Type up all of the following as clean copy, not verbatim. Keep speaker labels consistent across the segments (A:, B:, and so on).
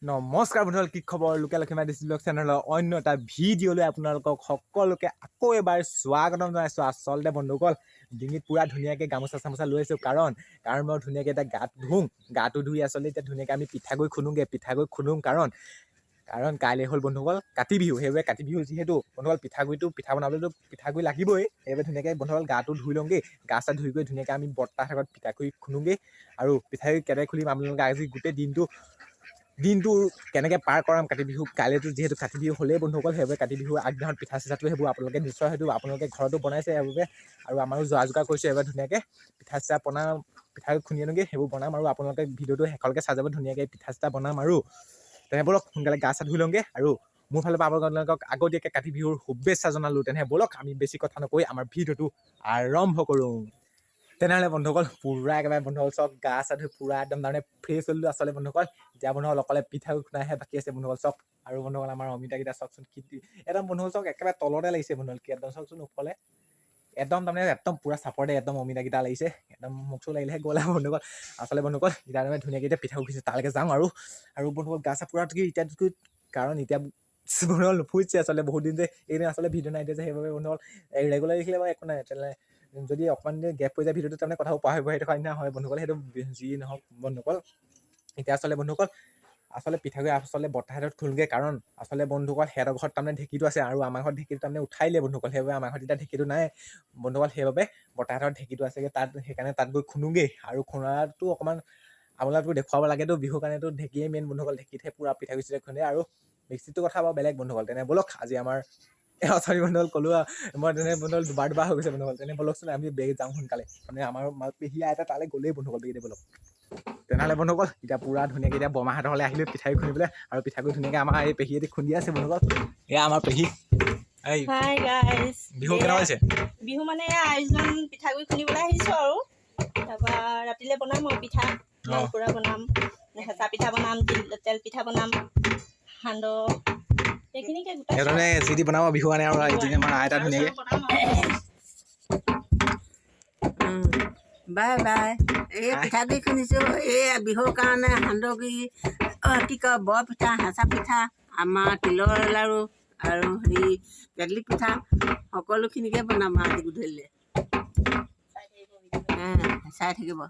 A: নমস্কাৰ বন্ধুসকল, কি খবৰ? লোকেল অসীমা ডিষ্ট্ৰিক্ট ব্লগ চেনেলৰ অন্য এটা ভিডিঅ'লৈ আপোনালোকক সকলোকে আকৌ এবাৰ স্বাগতম জনাইছোঁ। আচলতে বন্ধুসকল ডিঙিত পুৰা ধুনীয়াকৈ গামোচা চামোচা লৈ আছোঁ, কাৰণ মই ধুনীয়াকৈ এতিয়া গাটো ধুই আচলতে এতিয়া ধুনীয়াকৈ আমি পিঠাগুড়ি খুন্দোঁ কাৰণ কাইলৈ হ'ল বন্ধুসকল কাতি বিহু। সেইবাবে কাতি বিহু যিহেতু বন্ধুসকল পিঠা বনাবলৈতো পিঠাগুড়ি লাগিবই। সেইবাবে ধুনীয়াকৈ বন্ধুসকল গাটো ধুই লওঁগৈ। গা চা ধুই গৈ ধুনীয়াকৈ আমি বৰ্তাহঁতৰ ঘৰত পিঠাগুড়ি খুন্দোঁগৈ আৰু পিঠাগুড়ি কেনেকৈ খুলিম আপোনালোকে আজি গোটেই দিনটো কেনেকৈ পাৰ কৰাম। কাতি বিহু কাইলৈতো যিহেতু কাতি বিহু হ'লেই বন্ধুসকল, সেইবাবে কাতি বিহুৰ আগদিনাখন পিঠা চিঠাটো সেইবোৰ আপোনালোকে নিশ্চয় আপোনালোকে ঘৰতো বনাইছে সেইবাবে, আৰু আমাৰো যা যোগাৰ কৰিছোঁ। এইবাৰ ধুনীয়াকৈ পিঠা চিঠা পিঠাগুড়ি খুন্দি আনোগৈ, সেইবোৰ বনাম আৰু আপোনালোকে ভিডিঅ'টো শেষলৈকে চাই যাব। ধুনীয়াকৈ পিঠা চিঠা বনাম আৰু তেনে ব'লক সোনকালে গা চা ধুই লওঁগৈ। আৰু মোৰ ফালৰ পৰা আপোনালোকক আগতীয়াকৈ কাতি বিহুৰ শুভেচ্ছা জনালোঁ। তেনেহ'লে ব'লক আমি বেছি কথা নকৈ আমাৰ ভিডিঅ'টো আৰম্ভ কৰোঁ। তেনেহ'লে বন্ধুসকল পুৰা একেবাৰে বন্ধুসকল চক গা চা ধুই পুৰা একদম তাৰমানে ফ্ৰেছ হ'লোঁ আচলতে বন্ধুসকল। এতিয়া বন্ধুসকল অকলে পিঠাগুড়ি খুন্দাহে বাকী আছে বন্ধুসকল চক। আৰু বন্ধুসকল আমাৰ অমিতাকেইটা চাওকচোন কি একদম বন্ধুসকল চক একেবাৰে তলতে লাগিছে বন্ধুসকল, কি একদম চাওকচোন ওপৰলে একদম তাৰমানে একদম পুৰা চাপৰতে একদম অমিতাকেইটা লাগিছে। একদম মোক চোক লাগিলেহে গ'ল আৰু বন্ধুসকল। আচলতে বন্ধুসকল এতিয়া তাৰমানে ধুনীয়াকৈ এতিয়া পিঠাগুড়ি খুন্দিছে, তালৈকে যাওঁ আৰু বন্ধুসকল গা চা পুৰা এতিয়া কাৰণ এতিয়া বন্ধুসকল নুফুৰিছে আচলতে বহুত দিন যে এইদিন আচলতে ভিডিঅ' নাই দিয়া যে, সেইবাবে বন্ধুসকল ৰেগুলাৰ দেখিলে বাৰু একো নাই। তেনেহ'লে যদি অকণমান গেপ পৰি যায় ভিডিঅ'টো তাৰমানে কথাও পাহৰি থকা নিচিনা হয় বন্ধুসকল। সেইটো যি নহওক বন্ধুসকল, এতিয়া আচলতে বন্ধুসকল পিঠাগুড়ি আচলতে বৰ্তাহঁতত খুন্দোগৈ, কাৰণ আচলতে বন্ধুসকল সিহঁতৰ ঘৰত তাৰমানে ঢেঁকীটো আছে আৰু আমাৰ ঘৰত ঢেঁকীটো তাৰমানে উঠাই দিলে বন্ধুসকল। সেইবাবে আমাৰ ঘৰত এতিয়া ঢেঁকীটো নাই বন্ধুসকল, সেইবাবে বৰ্তাহঁতৰ ঢেঁকীটো আছেগৈ তাত, সেইকাৰণে তাত গৈ খুন্দোগৈ। আৰু খুন্দাটো অকণমান আপোনালোকো দেখুৱাব লাগেতো, বিহুৰ কাৰণেতো ঢেঁকীয়ে মেইন বন্ধুসকল। ঢেঁকীতহে পুৰা পিঠাগুড়ি চিঠা খুন্দে, আৰু মিক্সিটোৰ কথা বাৰু বেলেগ বন্ধুসকল। তেনে ব'লক আজি আমাৰ অথনি বন্ধুসকল ক'লোঁ মই তেনে বন্ধুসকল দুবাৰ হৈ গৈছে বন্ধুসকল। তেনে ব'লকচোন আমি বেগ যাওঁ সোনকালে, মানে আমাৰ পেহী আইতা তালৈ গ'লেই বন্ধুসকল বেগিতে ব'লক। তেনেহ'লে বন্ধুসকল এতিয়া পুৰা ধুনীয়াকৈ এতিয়া বৰমাহঁতৰ ঘৰলৈ আহিলোঁ পিঠাগুড়ি খুন্দিবলৈ, আৰু পিঠাগুড়ি ধুনীয়াকৈ আমাৰ এই পেহীহঁতে খুন্দি আছে বন্ধুসকল। এয়া আমাৰ পেহী। এই
B: হাই গাইজ,
A: বিহু কেনেকুৱা হৈছে?
B: বিহু মানে আয়োজন পিঠাগুড়ি খুন্দিবলৈ আহিছোঁ আৰু তাৰপৰা ৰাতিলৈ বনাম আৰু পিঠা লালপুৰা বনাম, হেঁচা পিঠা বনাম, তেল পিঠা বনাম, সান্দহ সেইখিনিকে
A: সেইধৰণে যি দি বনাব বিহু কাৰণে, আৰু আমাৰ আইতা ধুনীয়াকৈ
C: বাই বাই। এই পিঠাগুড়ি খুন্দিছোঁ এই বিহুৰ কাৰণে, সান্দহগুড়ি কি কয় বৰপিঠা, হেঁচা পিঠা, আমাৰ তিলৰ লাড়ু আৰু কেটলি পিঠা সকলোখিনিকে বনাম আজি গধূলিলৈ। চাই থাকিব।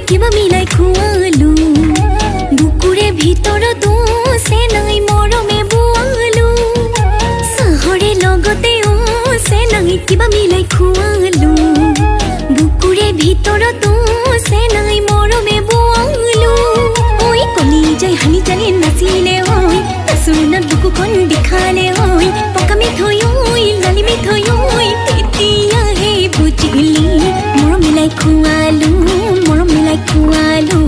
D: কিবা মিলাই খুৱালো বুকুৰে ভিতৰতো চেনাই মৰমে বোৱালো, চাহৰে লগতে চেনাই কিবা মিলাই খুৱালো বুকুৰে ভিতৰতো চেনাই মৰমে বোৱালো। ঐ কলি যাই হানি জানি নাচিলে ঐ, নাচোনাত বুকুখন দেখালে ঐ, পকা মিঠৈ ঐ লালি মিঠৈ ঐ, তেতিয়াহে বুজিলি মৰম মিলাই খুৱালো খুৱালো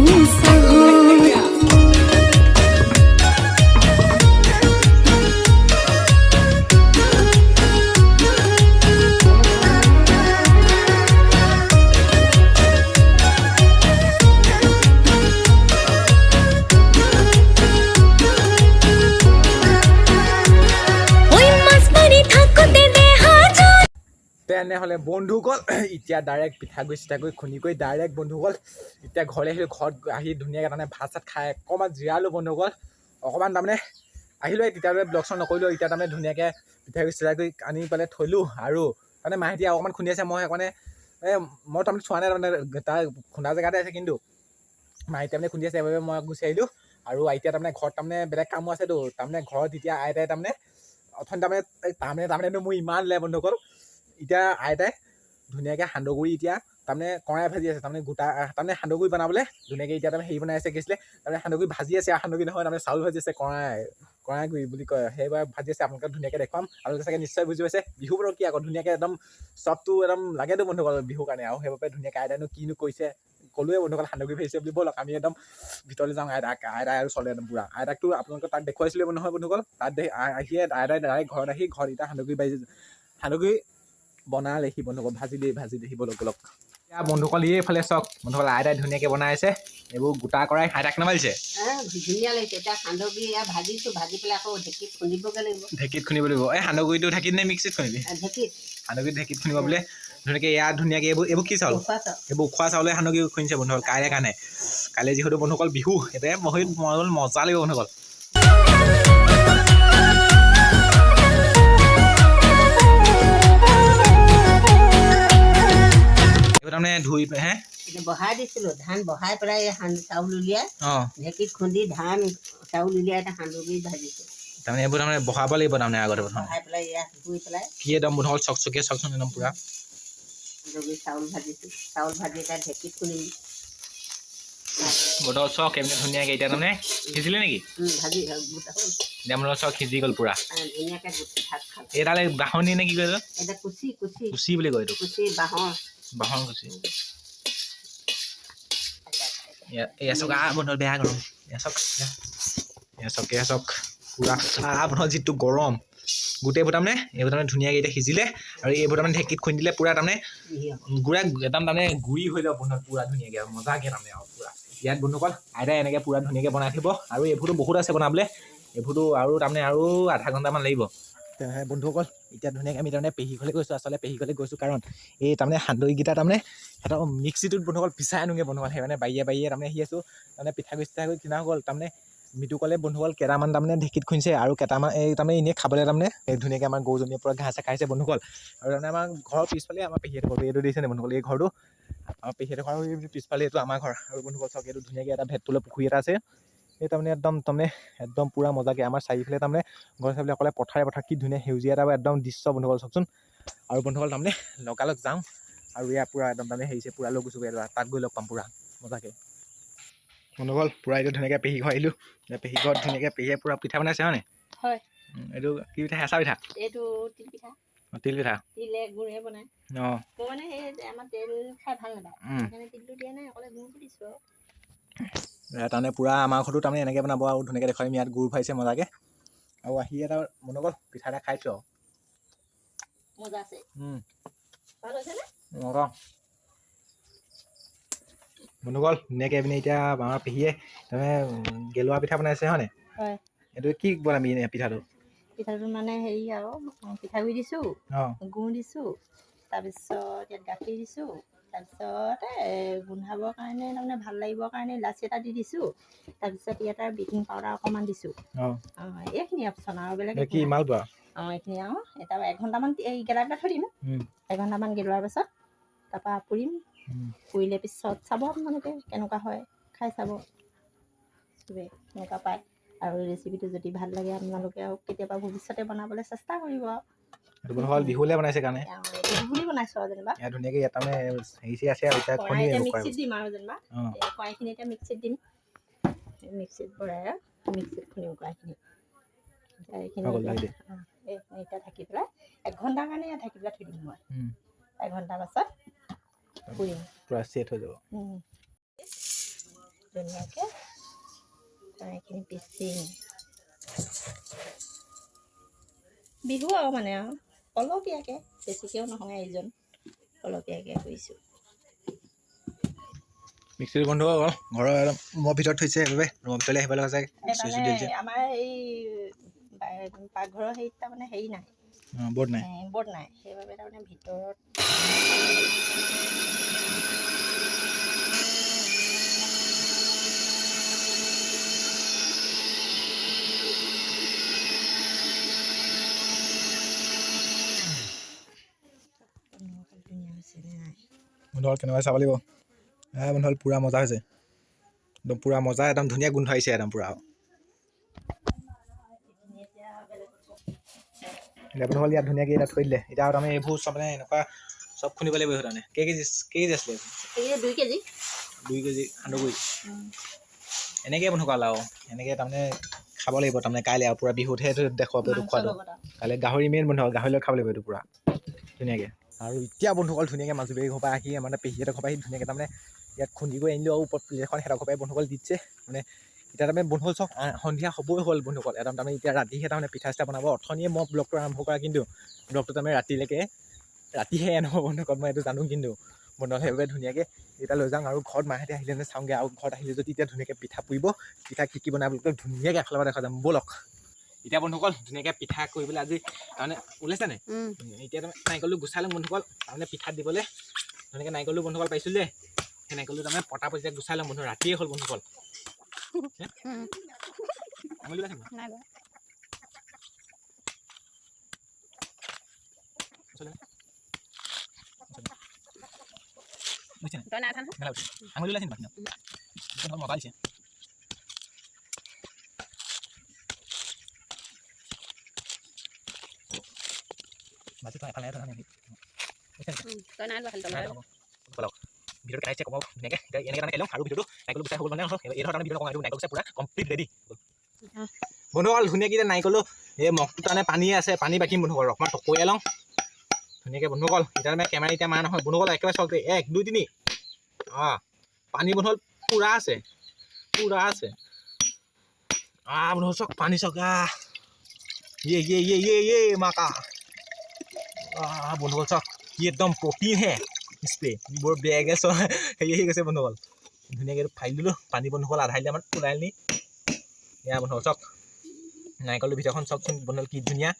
A: তেনেহ'লে বন্ধুসকল এতিয়া ডাইৰেক্ট পিঠাগুড়ি চিঠাগুড়ি খুন্দি কৰি ডাইৰেক্ট বন্ধুসকল এতিয়া ঘৰলৈ আহিলোঁ। ঘৰত আহি ধুনীয়াকৈ তাৰমানে ভাত চাত খাই অকণমান জিৰালোঁ বন্ধুসকল। অকণমান তাৰমানে আহিলোঁ, তেতিয়ালৈ ব্লগ চগ নকৰিলোঁ। এতিয়া তাৰমানে ধুনীয়াকৈ পিঠাগুড়ি চিঠাগুড়ি আনি পেলাই থলোঁ, আৰু তাৰমানে মাহেঁতি অকণমান খুন্দি আছে, মই সেইকাৰণে মই তাৰমানে চোৱা নাই, তাৰমানে তাৰ খুন্দা জেগাতে আছে, কিন্তু মাহেঁতি তাৰমানে খুন্দি আছে, সেইবাবে মই গুচি আহিলোঁ। আৰু এতিয়া তাৰমানে ঘৰত তাৰমানে বেলেগ কামো আছেতো, তাৰমানে ঘৰত এতিয়া আইতাই তাৰমানে অথনি তাৰমানে মোৰ ইমান লে বন্ধুসকল। এতিয়া আইতাই ধুনীয়াকৈ সান্দহগুড়ি এতিয়া তাৰমানে কৰাই ভাজি আছে, তাৰমানে গোটা তাৰমানে সান্দহগুড়ি বনাবলৈ ধুনীয়াকৈ এতিয়া তাৰমানে হেৰি বনাই আছে, কি আছিলে তাৰমানে সান্দহগুড়ি ভাজি আছে, আৰু সান্দহগুড়ি নহয় তাৰমানে চাউল ভাজি আছে, কৰাগুৰি বুলি কয় সেইবাৰ ভাজি আছে আপোনালোকে ধুনীয়াকৈ দেখুৱাম আপোনালোকে চাগে নিশ্চয় বুজি পাইছে বিহু বতৰ কি আকৌ ধুনীয়াকৈ একদম চবটো একদম লাগেতো বন্ধুসকল বিহুৰ কাৰণে আৰু সেইবাবে ধুনীয়াকৈ আইতাইনো কিনো কৈছে ক'লোৱে বন্ধুসকল সান্দহগুৰি ভাজিছে বুলি ব'লক আমি একদম ভিতৰলৈ যাওঁ আইতাই আৰু চলে একদম পুৰা আইতাকতো আপোনালোকে তাত দেখুৱাইছিলে নহয় বন্ধুসকল তাত আহিয়ে আইতাই ডাইৰেক্ট ঘৰত আহি ঘৰত এতিয়া সান্দহগুৰি বনালেহি বন্ধুসকল ভাজি দেহি ব'লক এতিয়া বন্ধুসকল এইফালে চাওক বন্ধুসকল আইতাই ধুনীয়াকৈ বনাই আছে এইবোৰ গোটা কৰাই আইতাক নামাৰিছে
C: ধুনীয়া লাগিছে এতিয়া সান্দহগুৰি ভাজিছোঁ ভাজি পেলাই আকৌ ঢেঁকীত খুন্দিবগৈ লাগিব
A: ঢেঁকীত খুন্দিব লাগিব এই সান্দহগুৰিটো ঢেঁকীত নে মিক্সিত খুন্দিবি
C: ঢেঁকীত
A: সান্দহগুৰিত ঢেঁকীত খুন্দিব বোলে ধুনীয়াকৈ ইয়াত ধুনীয়াকৈ এইবোৰ কি চাউল এইবোৰ উখোৱা চাউলে সান্দহগুৰি খুন্দিছে বন্ধুসকল কাইলৈ কাৰণে কাইলৈ যিহেতু বন্ধুসকল বিহু এতিয়া বহুত মজা লাগিব বন্ধুসকল তাৰমানে ধুই হে
C: বহাই দিছিলোঁ ধান বহাই পেলাই চাউল উলিয়াই ঢেঁকীত খুন্দি ধান চাউল উলিয়াই এটা সান্দহগুৰি ভাজিছোঁ
A: তাৰমানে এইবোৰ তাৰমানে বহাব লাগিব তাৰমানে আগতে প্ৰথম
C: বহাই পেলাই ইয়াত ধুই পেলাই
A: কি একদম বন্ধুসকল চকচকীয়া চাওকচোন একদম পুৰা
C: সান্দহগুৰি চাউল ভাজিছোঁ চাউল ভাজি এটা ঢেঁকীত খুন্দিম
A: বন্ধুসকল চক এমনি ধুনীয়াকৈ এতিয়া তাৰমানে সিজিলে নেকি
C: ভাজি গোটা হ'ল
A: এতিয়া আমাৰ চক সিজি গ'ল পুৰা
C: ধুনীয়াকৈ ভাত খাম
A: এই তালে বাঁহনি নে কি কয়
C: এটা
A: কুচি বুলি কয় এইটো
C: কুচি বাঁহৰ
A: কুচি এয়া চক বন্ধুসকল বেয়া গৰম এয়া চক পুৰা আপোনাৰ যিটো গৰম গোটেইবোৰ তাৰমানে এইবোৰ তাৰমানে ধুনীয়াকৈ এতিয়া সিজিলে আৰু এইবোৰ তাৰমানে ঢেঁকীত খুন্দিলে পুৰা তাৰমানে গুড়া একদম তাৰমানে গুড়ি হৈ যাব বন্ধুসকল পুৰা ধুনীয়াকৈ আৰু মজাকৈ তাৰমানে আৰু পুৰা ইয়াত বন্ধুসকল আইতাই এনেকৈ পুৰা ধুনীয়াকৈ বনাই থ'ব আৰু এইবোৰতো বহুত আছে বনাবলৈ এইবোৰতো আৰু তাৰমানে আৰু আধা ঘণ্টামান লাগিব বন্ধুসকল এতিয়া ধুনীয়াকৈ আমি তাৰমানে পেহী ঘৰলৈ গৈছোঁ আচলতে পেহী ঘৰলৈ গৈছোঁ কাৰণ এই তাৰমানে সান্দহগুৰিকেইটা তাৰমানে সিহঁতৰ মিক্সিটোত বন্ধুসকল পিছাই আনোগৈ বন্ধুসকল সেইকাৰণে বাৰীয়ে তাৰমানে আহি আছোঁ তাৰমানে পিঠাগুড়ি কিনা হ'ল তাৰমানে মিতুকলে বন্ধুসকল কেইটামান তাৰমানে ঢেঁকীত খুন্দিছে আৰু কেইটামান এই তাৰমানে এনেই খাবলৈ তাৰমানে ধুনীয়াকৈ আমাৰ গৰুজনীয়ে পৰা ঘাঁহ খাইছে বন্ধুসকল আৰু তাৰমানে আমাৰ ঘৰৰ পিছফালে আমাৰ পেহীহঁতৰ ঘৰটো এইটো দিছে নে বন্ধুসকল এই ঘৰটো আমাৰ পেহীহঁতৰ ঘৰৰ পিছফালে এইটো আমাৰ ঘৰ আৰু বন্ধুসকল চাওক এইটো ধুনীয়াকৈ এটা ভেটটোলৈ পুখুৰী এটা আছে এই তাৰমানে একদম পুৰা মজাকৈ আমাৰ চাৰিফালে তাৰমানে ঘৰ চাৰিফালে অকলে পথাৰ কি ধুনীয়া সেউজীয়া এটা একদম দৃশ্য বন্ধুসকল চাওকচোন আৰু বন্ধুসকল তাৰমানে লগালগ যাওঁ আৰু ইয়াৰ পুৰা একদম তাৰমানে হেৰিছে পুৰা লৈ গৈছোঁ তাত গৈ লগ পাম পুৰা মজাকৈ বন্ধুসকল পুৰা এইটো ধুনীয়াকৈ পেহী ঘৰ আহিলোঁ পেহী ঘৰত ধুনীয়াকৈ পেহীয়ে পুৰা পিঠা বনাইছে হয়নে
B: হয়
A: এইটো কি পিঠা হেঁচা পিঠা
B: এইটো তিল পিঠা
A: তিল পিঠা
B: তিলে গুড়ে বনাই
A: অঁ
B: মই মানে সেই আমাৰ তেল খাই ভাল নাপায় সেইকাৰণে তিলটো দিয়া নাই অকলে গুড়টো দিছোঁ আৰু
A: তাৰমানে পুৰা আমাৰ ঘৰতো তাৰমানে এনেকৈ বনাব আৰু ধুনীয়াকৈ দেখুৱাম ইয়াত গুড় খুৱাইছে মজাকৈ আৰু আহি এটা বন্ধুসকল পিঠা এটা খাইছোঁ আৰু
B: মজা আছে ভাল হৈছেনে
A: মজা বন্ধুসকল ধুনীয়াকৈ এইপিনে এতিয়া আমাৰ পেহীয়ে তাৰমানে গেলোৱা পিঠা বনাইছে হয়নে
B: হয়
A: এইটো কি বনাবি পিঠাটো
B: মানে হেৰি আৰু পিঠাগুড়ি দিছোঁ
A: অঁ
B: গুড় দিছোঁ তাৰপিছত ইয়াত গাখীৰ দিছোঁ তাৰপিছত গোন্ধাবৰ কাৰণে তাৰমানে ভাল লাগিবৰ কাৰণে ইলাচি এটা দি দিছোঁ তাৰপিছত ইয়াত আৰু বেকিং পাউডাৰ অকণমান দিছোঁ
A: অঁ
B: এইখিনি অপশ্যন আৰু বেলেগ
A: কি মালপোৱা
B: এইখিনি আৰু এটা এঘণ্টামান এই গেলাই পেলাই থৈ দিম এঘণ্টামান গেলোৱাৰ পাছত তাৰপৰা পুৰিম পুৰিলে পিছত চাব আপোনালোকে কেনেকুৱা হয় খাই চাব চবেই কেনেকুৱা পায় আৰু ৰেচিপিটো যদি ভাল লাগে আপোনালোকে আৰু কেতিয়াবা ভৱিষ্যতে বনাবলৈ চেষ্টা কৰিব
A: এইটো বন্ধুসকল বিহুলৈ বনাইছে কাৰণে
B: বিহুলি বনাইছোঁ আৰু যেনিবা
A: ধুনীয়াকৈ ইয়াত তাৰমানে হেৰি আছে আৰু এতিয়া
B: কড়াই এতিয়া মিক্সিত দিম আৰু যেনিবা কড়াইখিনি এতিয়া মিক্সিত দিম মিক্সিত ভৰাই মিক্সিত খুন্দিম কড়াইখিনি এইখিনি এতিয়া ঢাকি পেলাই এঘণ্টাৰ কাৰণে ঢাকি পেলাই থৈ দিম মই এঘণ্টাৰ পাছত পুৰিম
A: পুৰা ছেট হৈ যাব
B: ধুনীয়াকৈ কড়াইখিনি পিচিম বিহু আৰু মানে আৰু অলপীয়াকৈ বেছিকৈও নহয় এইজন অলপীয়াকৈ কৰিছোঁ
A: মিক্সিৰ বন্ধু ঘৰৰ ৰুমৰ ভিতৰত থৈছে সেইবাবে ৰুমৰ ভিতৰলৈ আহিব লগা যায়
B: আমাৰ এই পাকঘৰৰ হেৰিত তাৰমানে হেৰি নাই
A: বৰ্ড নাই
B: সেইবাবে তাৰমানে ভিতৰত
A: বন্ধুসকল কেনেকুৱা চাব লাগিব বন্ধুসকল পূৰা মজা হৈছে একদম পূৰা মজা একদম ধুনীয়া গোন্ধ আহিছে একদম পূৰা এতিয়া বন্ধুসকল ইয়াত ধুনীয়াকৈ ইয়াত থৈ দিলে এতিয়া আৰু তাৰমানে এইবোৰ চব মানে এনেকুৱা চব খুন্দিব লাগিব তাৰমানে কেজি আছিলে
B: 2 কেজি
A: 2 কেজি সান্দহগুৰি এনেকৈ বন্ধুসকল আৰু এনেকৈ তাৰমানে খাব লাগিব তাৰমানে কাইলৈ আৰু পূৰা বিহুতহে এইটো দেখুৱাব এইটো খোৱাটো কাইলৈ গাহৰি মেইন বন্ধুসকল গাহৰি লগত খাব লাগিব এইটো পূৰা ধুনীয়াকৈ আৰু এতিয়া বন্ধুসকল ধুনীয়াকৈ মাজুলী ঘৰৰ পৰা আহি মানে পেহীহঁতৰ ঘৰৰ পৰা আহি ধুনীয়াকৈ তাৰমানে ইয়াত খুন্দি গৈ আনিলোঁ আৰু ওপৰত প্লেট এখন সিহঁতৰ ঘৰৰ পৰাই বন্ধুসকল দিছে মানে এতিয়া তাৰমানে বন্ধুসকল চব সন্ধিয়া হ'বই হ'ল বন্ধুসকল একদম তাৰমানে এতিয়া ৰাতিহে তাৰমানে পিঠা চিঠা বনাব অথনিয়ে মই ব্লগটো আৰম্ভ কৰা কিন্তু ব্লগটো তাৰমানে ৰাতিহে নহ'ব বন্ধুসকল মই এইটো জানো কিন্তু বন্ধুসকল সেইবাবে ধুনীয়াকৈ এতিয়া লৈ যাওঁ আৰু ঘৰত মাহঁতে আহিলে নে চাওঁগৈ আৰু ঘৰত আহিলে যদি এতিয়া ধুনীয়াকৈ পিঠা পুৰিব পিঠা কি বনাব ধুনীয়াকৈ এফালৰ পৰা দেখা যাম ব'লক এতিয়া বন্ধুসকল ধুনীয়াকৈ পিঠা কৰিবলৈ আজি তাৰমানে ওলাইছেনে এতিয়া তাৰমানে নাৰিকলটো গুচাই ল'ম বন্ধুসকল তাৰমানে পিঠাত দিবলৈ ধুনীয়াকৈ নাৰিকলটো বন্ধুসকল পাইছোঁ যে সেই নাৰিকলটো তাৰমানে পটা পইচা গুচাই ল'ম বন্ধু ৰাতিয়ে হ'ল বন্ধুসকল আঙুলি ওলাইছে আঙুলি ওলাইছে মজা দিছে ভিতৰত খাইছে কমাওক ধুনীয়াকৈ এনেকৈ মানে লওঁ আৰু ভিডিঅ'টো নাৰিকল গুচাই হ'ল মানে এইটো তাৰমানে ভিডিঅ'টো কমাই দিওঁ নাৰিকল পূৰা কমপ্লিট ৰেডি বন্ধুসকল ধুনীয়াকৈ এতিয়া নাৰিকলো এই মগটোৰ কাৰণে পানী আছে পানী বাকিম বন্ধুসকল অকণমান টকৰীয়াই লওঁ ধুনীয়াকৈ বন্ধুসকল এতিয়া মানে কেমেৰা এতিয়া মাৰ নহয় বন্ধুসকল একেবাৰে চাওক 1 2 3 পানী বন্ধুসকল পূৰা আছে বন্ধুসকল চাওক পানী চাওক ইয়ে মাকা বন্ধুসকল চাওক কি একদম প্ৰটিন হে স্প্ৰে বৰ বেয়াকৈ চোৱা হেৰি গৈছে বন্ধুসকল ধুনীয়াকৈ এইটো ফাইল দিলোঁ পানী বন্ধুসকল আধা লিটাৰমান ওলাই আনি এয়া বন্ধুসকল চাওক নাৰিকলৰ ভিতৰখন চাওকচোন বন্ধুসকল কি ধুনীয়া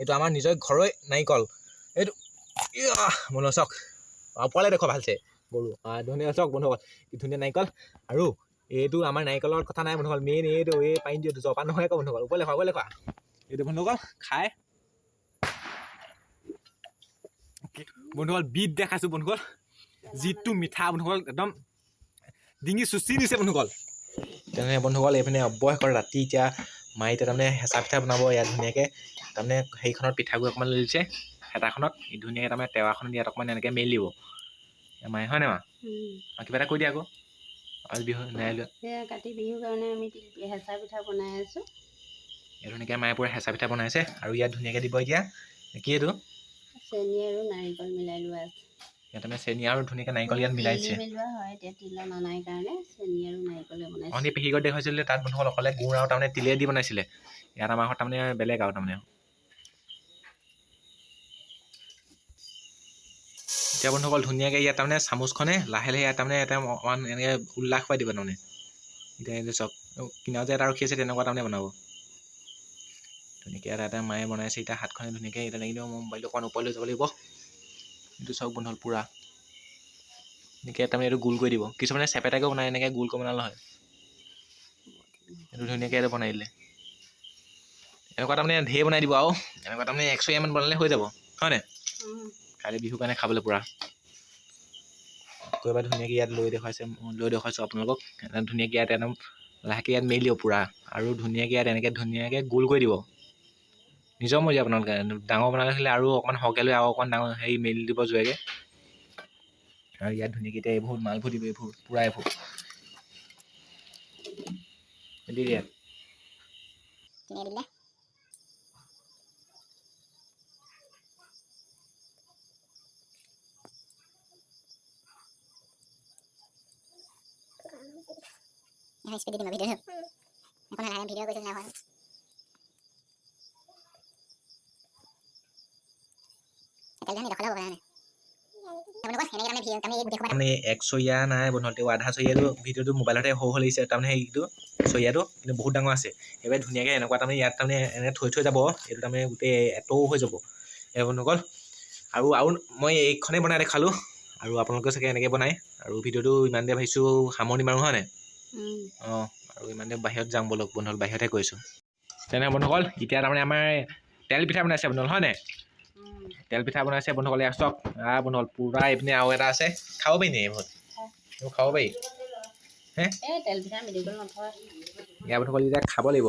A: এইটো আমাৰ নিজৰ ঘৰৰে নাৰিকল এইটো বন্ধুসকল চাওক ওপৰলৈ দেখুৱা ভালছে গৰু ধুনীয়া চাওক বন্ধুসকল কি ধুনীয়া নাৰিকল আৰু এইটো আমাৰ নাৰিকলৰ কথা নাই বন্ধুসকল মেইন এইটো এই পানী দিওঁ জলপান নহয় আকৌ বন্ধুসকল ওপৰলৈ খোৱা এইটো বন্ধুসকল খাই বন্ধুসকল বিট দেখাইছোঁ বন্ধুসকল যিটো মিঠা বন্ধুসকল একদম ডিঙি চুচি নিছে বন্ধুসকল তেনে বন্ধুসকল এইপিনে অব্যয় কৰে ৰাতি এতিয়া মায়ে এতিয়া তাৰমানে হেঁচা পিঠা বনাব ইয়াত ধুনীয়াকৈ তাৰমানে সেইখনত পিঠাগুড়ি অকণমান লৈ দিছে হেতাখনত ধুনীয়াকৈ তাৰমানে টেৱাখনত ইয়াত অকণমান এনেকৈ মেলি দিব মায়ে হয় নে মা কিবা এটা কৈ দিয়া আকৌ আজি বিহু নাই লোৱা
C: কাতি বিহুৰ কাৰণে আমি হেঁচা পিঠা বনাই আছোঁ
A: ইয়াত ধুনীয়াকৈ মায়ে পূৰা হেঁচা পিঠা বনাইছে আৰু ইয়াত ধুনীয়াকৈ দিব এতিয়া কি এইটো
C: চেনি আৰু নাৰিকল মিলাই লোৱা আছে
A: ইয়াত তাৰমানে চেনি আৰু ধুনীয়াকৈ নাৰিকল ইয়াত মিলাই দিছে
C: মিলোৱা হয় এতিয়া তিলৰ নানাই কাৰণে চেনি আৰু নাৰিকলে বনাইছে
A: অহনি পেহীঘৰত দেখুৱাইছিলে তাত বন্ধুসকল অকলে গুড় আৰু তাৰমানে তিলে দি বনাইছিলে ইয়াত আমাৰ ঘৰত তাৰমানে বেলেগ আৰু তাৰমানে এতিয়া বন্ধুসকল ধুনীয়াকৈ ইয়াত তাৰমানে চামুচখনে লাহে লাহে ইয়াত তাৰমানে এটা অকণমান এনেকৈ উল্লাস পাই দিব তাৰমানে এতিয়া এইটো চাওক কিনাও যে এটা ৰখি আছে তেনেকুৱা তাৰমানে বনাব ধুনীয়াকৈ এটা মায়ে বনাইছে এতিয়া হাতখনে ধুনীয়াকৈ এতিয়া লাগি দিব মই মোবাইলটো অকণমান ওপৰলৈ যাব লাগিব এইটো চাওক বন্ধুসকল পূৰা এনেকৈ তাৰমানে এইটো গোল কৰি দিব কিছুমানে চেপেটাকৈ বনায় এনেকৈ গোলকৈ বনালে হয় এইটো ধুনীয়াকৈ এইটো বনাই দিলে এনেকুৱা তাৰমানে ঢেৰ বনাই দিব আৰু এনেকুৱা তাৰমানে 100 মান বনালে হৈ যাব হয়নে কাইলৈ বিহুৰ কাৰণে খাবলৈ পূৰা আকৌ এবাৰ ধুনীয়াকৈ ইয়াত লৈ দেখুৱাইছোঁ আপোনালোকক ধুনীয়াকৈ ইয়াত একদম লাহেকৈ ইয়াত মেলি দিব পূৰা আৰু ধুনীয়াকৈ ইয়াত এনেকৈ ধুনীয়াকৈ গোল কৰি দিব নিজৰ মৰ্জি আপোনালোকে ডাঙৰ বনালে হ'লে আৰু অকণমান সৰহকৈ লৈ আৰু অকণমান ডাঙৰ হেৰি মেলি দিব জোৰেকৈ আৰু ইয়াত ধুনীয়াকৈ এতিয়া এইবোৰ মালভোগ দিব এইবোৰ পূৰা এইবোৰ দি দিয়া
E: speed di video. Aku nak video aku jangan awal. Kalian ni dah kalau kan? Kamu nak ini kami video kami dekho.
A: মানে 100 ইয়া নাই বন্ধুতে আধা চয়াটো ভিডিঅ'টো মোবাইলতে সৰু হ'ল আহিছে তাৰমানে এইটো চয়াটো কিন্তু বহুত ডাঙৰ আছে এবাৰ ধুনীয়াকৈ এনেকুৱা তাৰমানে ইয়াত তাৰমানে এনে থৈ যাব এইটো তাৰমানে গোটেই এটও হৈ যাব এই বন্ধুসকল আৰু মই এইখনেই বনাই দেখালোঁ আৰু আপোনালোকে চাগে এনেকৈ বনায় আৰু ভিডিঅ'টো ইমান দে ভাবিছোঁ সামৰণি মাৰোঁ হয় নাই আৰু ইমানে বাহিৰত যাম বলক বন্ধুসকল বাহিৰতে কৈছোঁ তেনে বন্ধুসকল এতিয়া তাৰমানে আমাৰ তেল পিঠা বনাইছে বন্ধুসকল হয় নাই তেল পিঠা বনাইছে বন্ধুসকল ইয়াত চাওক বন্ধুসকল পূৰা এইপিনে আৰু এটা আছে খাব পাৰি নি এইবোৰ খাব পাৰি হে
C: তেল পিঠা মেডিকেল নথয়
A: ইয়াৰ বন্ধুসকল এতিয়া খাব লাগিব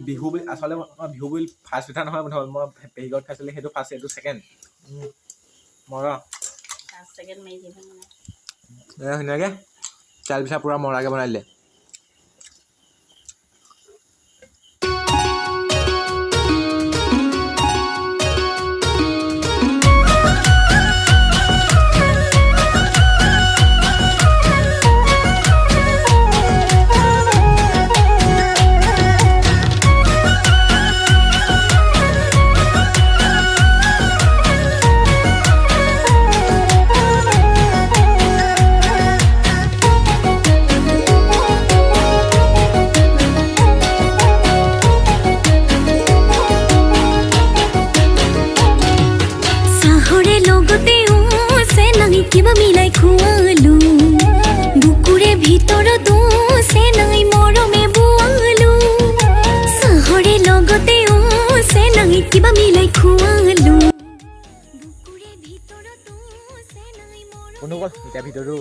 A: বিহু বুলি আচলতে বিহু বুলি ফাৰ্ষ্ট পিঠা নহয় বন্ধুসকল মই পেহীঘৰত খাইছিলোঁ সেইটো ফাৰ্ষ্ট এইটো ছেকেণ্ড মৰা
B: 5 ছেকেণ্ড মাৰি দিম মানে
A: ধুনীয়াকৈ তেল পিঠা পূৰা মৰাকৈ বনাই দিলে
D: চাহৰে লগতেও চেনাই কিবা মিলাই খোৱালো বুকুৰে ভিতৰতো চেনাই মৰমে বোৱালো চাহৰে লগতেও চেনাই কিবা মিলাই খোৱালো বুকুৰে ভিতৰতো চেনাই
A: বন্ধুসকল এতিয়া ভিডিঅ'টো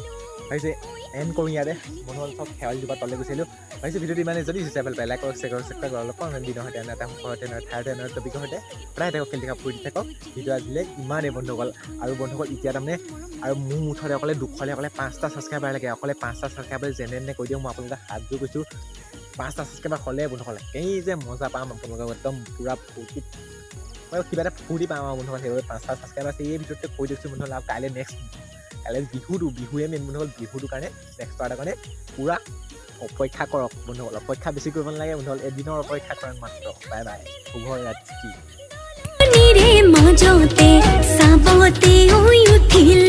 A: ভাবিছে এণ্ড কৰোঁ ইয়াতে বন্ধুসকল চব খেৱালি জোপা তললৈ গৈছিলোঁ ভাবিছোঁ ভিডিঅ'টো ইমানে যদি হৈছে ভাল পাই লাইক কৰক শ্বেয়াৰ কৰক অলপ দিনৰ সৈতে এটা সৈতে ঠাইতে টপিকৰ সৈতে প্ৰায় থাকক খেলি থকা ফুৰি থাকক ভিডিঅ' আজিলে ইমানেই বন্ধুসকল আৰু বন্ধুসকল এতিয়া তাৰমানে আৰু মোৰ মুঠতে অকলে দুখলে অকলে 5টা ছাবস্ক্ৰাইবাৰ লাগে অকলে 5টা ছাবস্ক্ৰাইবাৰ যেনে কৈ দিওঁ মই আপোনালোকে হাতযোৰ কৈছোঁ 5টা ছাবস্ক্ৰাইবাৰ হ'লে বন্ধুসকল এই যে মজা পাম আপোনালোকক একদম পূৰা ফূৰ্তি মই কিবা এটা ফূৰ্তি পাম আৰু বন্ধুসকল সেইবাবে 5টা ছাবস্ক্ৰাইবাৰ আছে এই ভিডিঅ'তে কৈ দিছোঁ বন্ধুসকল আৰু কাইলৈ বিহুৱে মেইন বন্ধুসকল বিহুটোৰ কাৰণে নেক্সট পাৰ্টৰ কাৰণে পূৰা অপেক্ষা কৰক বন্ধুসকল অপেক্ষা বেছি কৰিব নালাগে বন্ধুসকল এদিনৰ অপেক্ষা কৰক মাত্ৰ বাই বাই শুভ ৰাত্ৰি
D: মাজতে চাবতে উঠিল